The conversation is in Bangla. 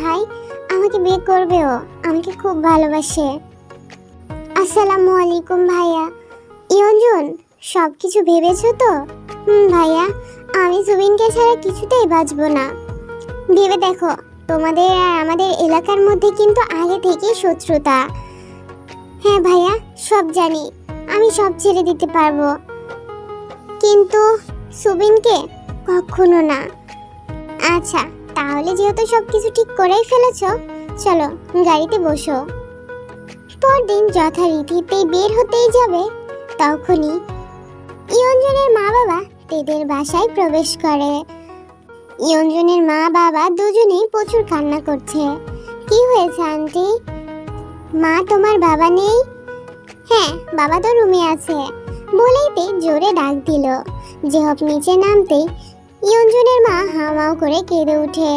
ভাই, আমাকে বিয়ে করবে ও। আমাকে খুব ভালোবাসে। আসসালামু আলাইকুম ভাইয়া। ইয়ঞ্জন, সবকিছু ভেবেছো তো? ভাইয়া, আমি সুবিনকে ছাড়া কিছুতেই বাঁচবো না। ভেবে দেখো, তোমাদের আর আমাদের এলাকার মধ্যে কিন্তু আগে থেকেই শত্রুতা। হ্যাঁ ভাইয়া, সব জানি। আমি সব ছেড়ে দিতে পারবো, কিন্তু সুবিনকে কখনো না। আচ্ছা, তাহলে যেহেতু সবকিছু ঠিক করেই ফেলেছো, চলো গাড়িতে বসো। পরদিন যথারীতিতে বের হতেই যাবে, তখনই ইয়ঞ্জনের মা বাবা তেদের বাসায় প্রবেশ করে। ইয়ঞ্জনের মা বাবা দুজনেই প্রচুর কান্না করছে। কি হয়েছে আন্টি? মা, তোমার বাবা নেই? হ্যাঁ, বাবা তো রুমে আছে বলেই তে জোরে ডাক দিল। জেহব নিচে নামতেই ইয়ঞ্জনের মা হাওমাও করে কেঁদে ওঠে।